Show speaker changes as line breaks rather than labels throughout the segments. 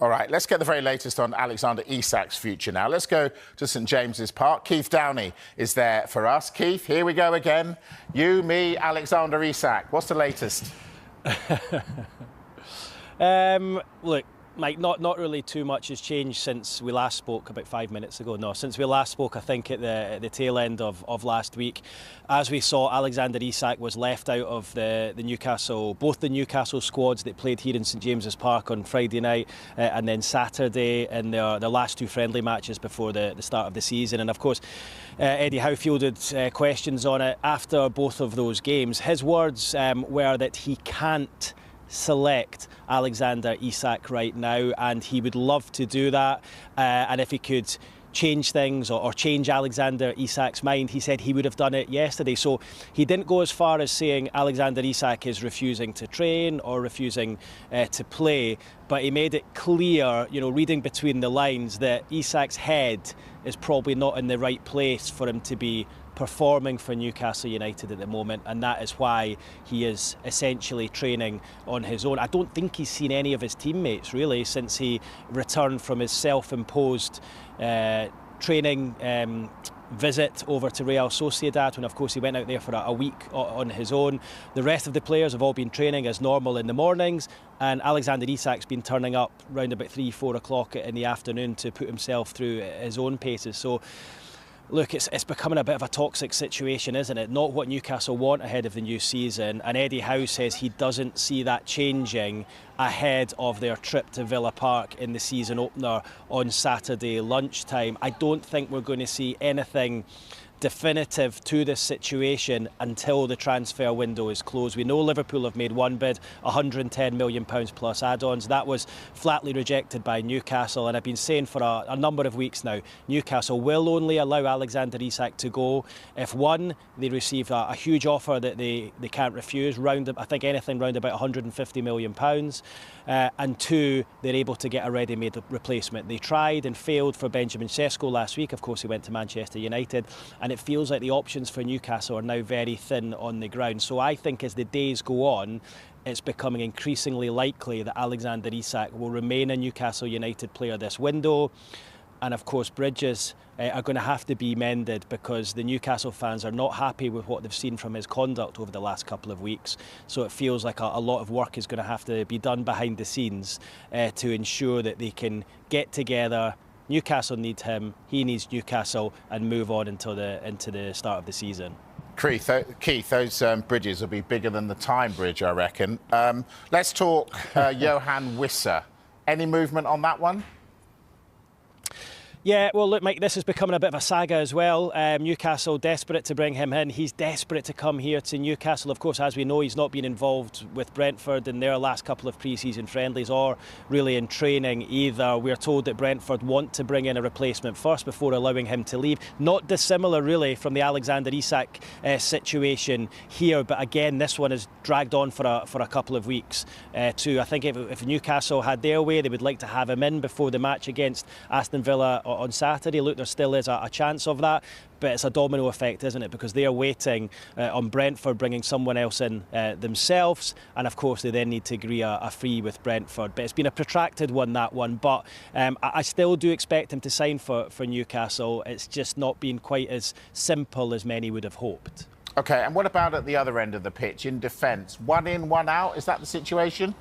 All right, let's get the very latest on Alexander Isak's future now. Let's go to St James's Park. Keith Downie is there for us. Keith, here we go again. You, me, Alexander Isak. What's the latest?
Look, Mike, not really too much has changed since we last spoke about 5 minutes ago. No, since we last spoke, I think at the tail end of last week, as we saw, Alexander Isak was left out of the Newcastle, both the Newcastle squads that played here in St James's Park on Friday night and then Saturday in their last two friendly matches before the start of the season. And of course, Eddie Howe fielded questions on it after both of those games. His words were that he can't select Alexander Isak right now, and he would love to do that, and if he could change things or change Alexander Isak's mind, he said he would have done it yesterday. So he didn't go as far as saying Alexander Isak is refusing to train or refusing to play, but he made it clear, you know, reading between the lines, that Isak's head is probably not in the right place for him to be performing for Newcastle United at the moment, and that is why he is essentially training on his own. I don't think he's seen any of his teammates really since he returned from his self-imposed training visit over to Real Sociedad, when of course he went out there for a week on his own. The rest of the players have all been training as normal in the mornings, and Alexander Isak's been turning up round about 3-4 o'clock in the afternoon to put himself through his own paces. So look, it's becoming a bit of a toxic situation, isn't it? Not what Newcastle want ahead of the new season, and Eddie Howe says he doesn't see that changing ahead of their trip to Villa Park in the season opener on Saturday lunchtime. I don't think we're going to see anything definitive to this situation until the transfer window is closed. We know Liverpool have made one bid, £110 million plus add-ons. That was flatly rejected by Newcastle, and I've been saying for a number of weeks now, Newcastle will only allow Alexander Isak to go if, one, they receive a huge offer that they can't refuse, I think anything round about £150 million, and two, they're able to get a ready-made replacement. They tried and failed for Benjamin Sesko last week. Of course, he went to Manchester United, and it feels like the options for Newcastle are now very thin on the ground. So I think as the days go on, it's becoming increasingly likely that Alexander Isak will remain a Newcastle United player this window. And of course, bridges are going to have to be mended, because the Newcastle fans are not happy with what they've seen from his conduct over the last couple of weeks. So it feels like a lot of work is going to have to be done behind the scenes to ensure that they can get together. Newcastle need him, he needs Newcastle, and move on into the start of the season.
Keith, those bridges will be bigger than the Tyne Bridge, I reckon. Let's talk Yoane Wissa. Any movement on that one?
Yeah, well, look, Mike, this is becoming a bit of a saga as well. Newcastle desperate to bring him in. He's desperate to come here to Newcastle. Of course, as we know, he's not been involved with Brentford in their last couple of pre-season friendlies or really in training either. We're told that Brentford want to bring in a replacement first before allowing him to leave. Not dissimilar, really, from the Alexander Isak situation here. But again, this one has dragged on for a couple of weeks too. I think if Newcastle had their way, they would like to have him in before the match against Aston Villa on Saturday. Look, there still is a chance of that, but it's a domino effect, isn't it? Because they are waiting on Brentford bringing someone else in themselves, and of course they then need to agree a fee with Brentford. But it's been a protracted one, that one. But I still do expect him to sign for Newcastle. It's just not been quite as simple as many would have hoped.
OK, and what about at the other end of the pitch, in defence? One in, one out, is that the situation?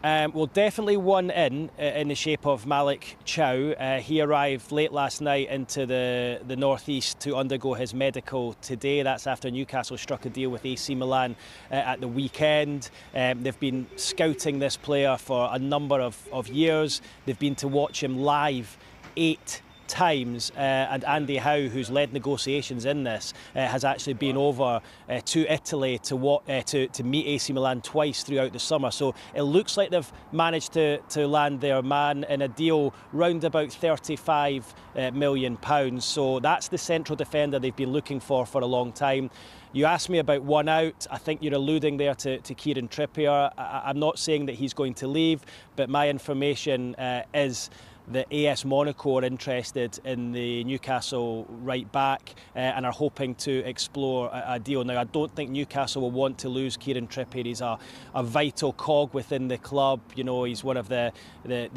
Well, definitely one in the shape of Malik. He arrived late last night into the northeast to undergo his medical today. That's after Newcastle struck a deal with AC Milan at the weekend. They've been scouting this player for a number of years. They've been to watch him live 8 times, and Andy Howe, who's led negotiations in this, has actually been over to Italy to meet AC Milan twice throughout the summer. So it looks like they've managed to land their man in a deal round about £35 million. So that's the central defender they've been looking for a long time. You asked me about one out. I think you're alluding there to Kieran Trippier. I'm not saying that he's going to leave, but my information is that AS Monaco are interested in the Newcastle right back and are hoping to explore a deal. Now, I don't think Newcastle will want to lose Kieran Trippier. He's a vital cog within the club. You know, he's one of the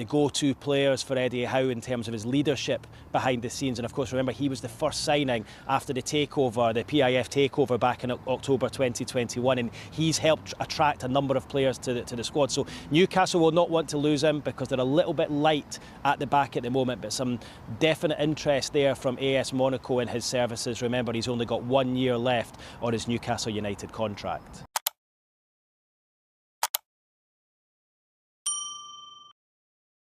go-to players for Eddie Howe in terms of his leadership behind the scenes. And of course, remember, he was the first signing after the takeover, the PIF takeover back in October 2021, and he's helped attract a number of players to the squad. So Newcastle will not want to lose him because they're a little bit light at the back at the moment, but some definite interest there from AS Monaco in his services. Remember, he's only got 1 year left on his Newcastle United contract.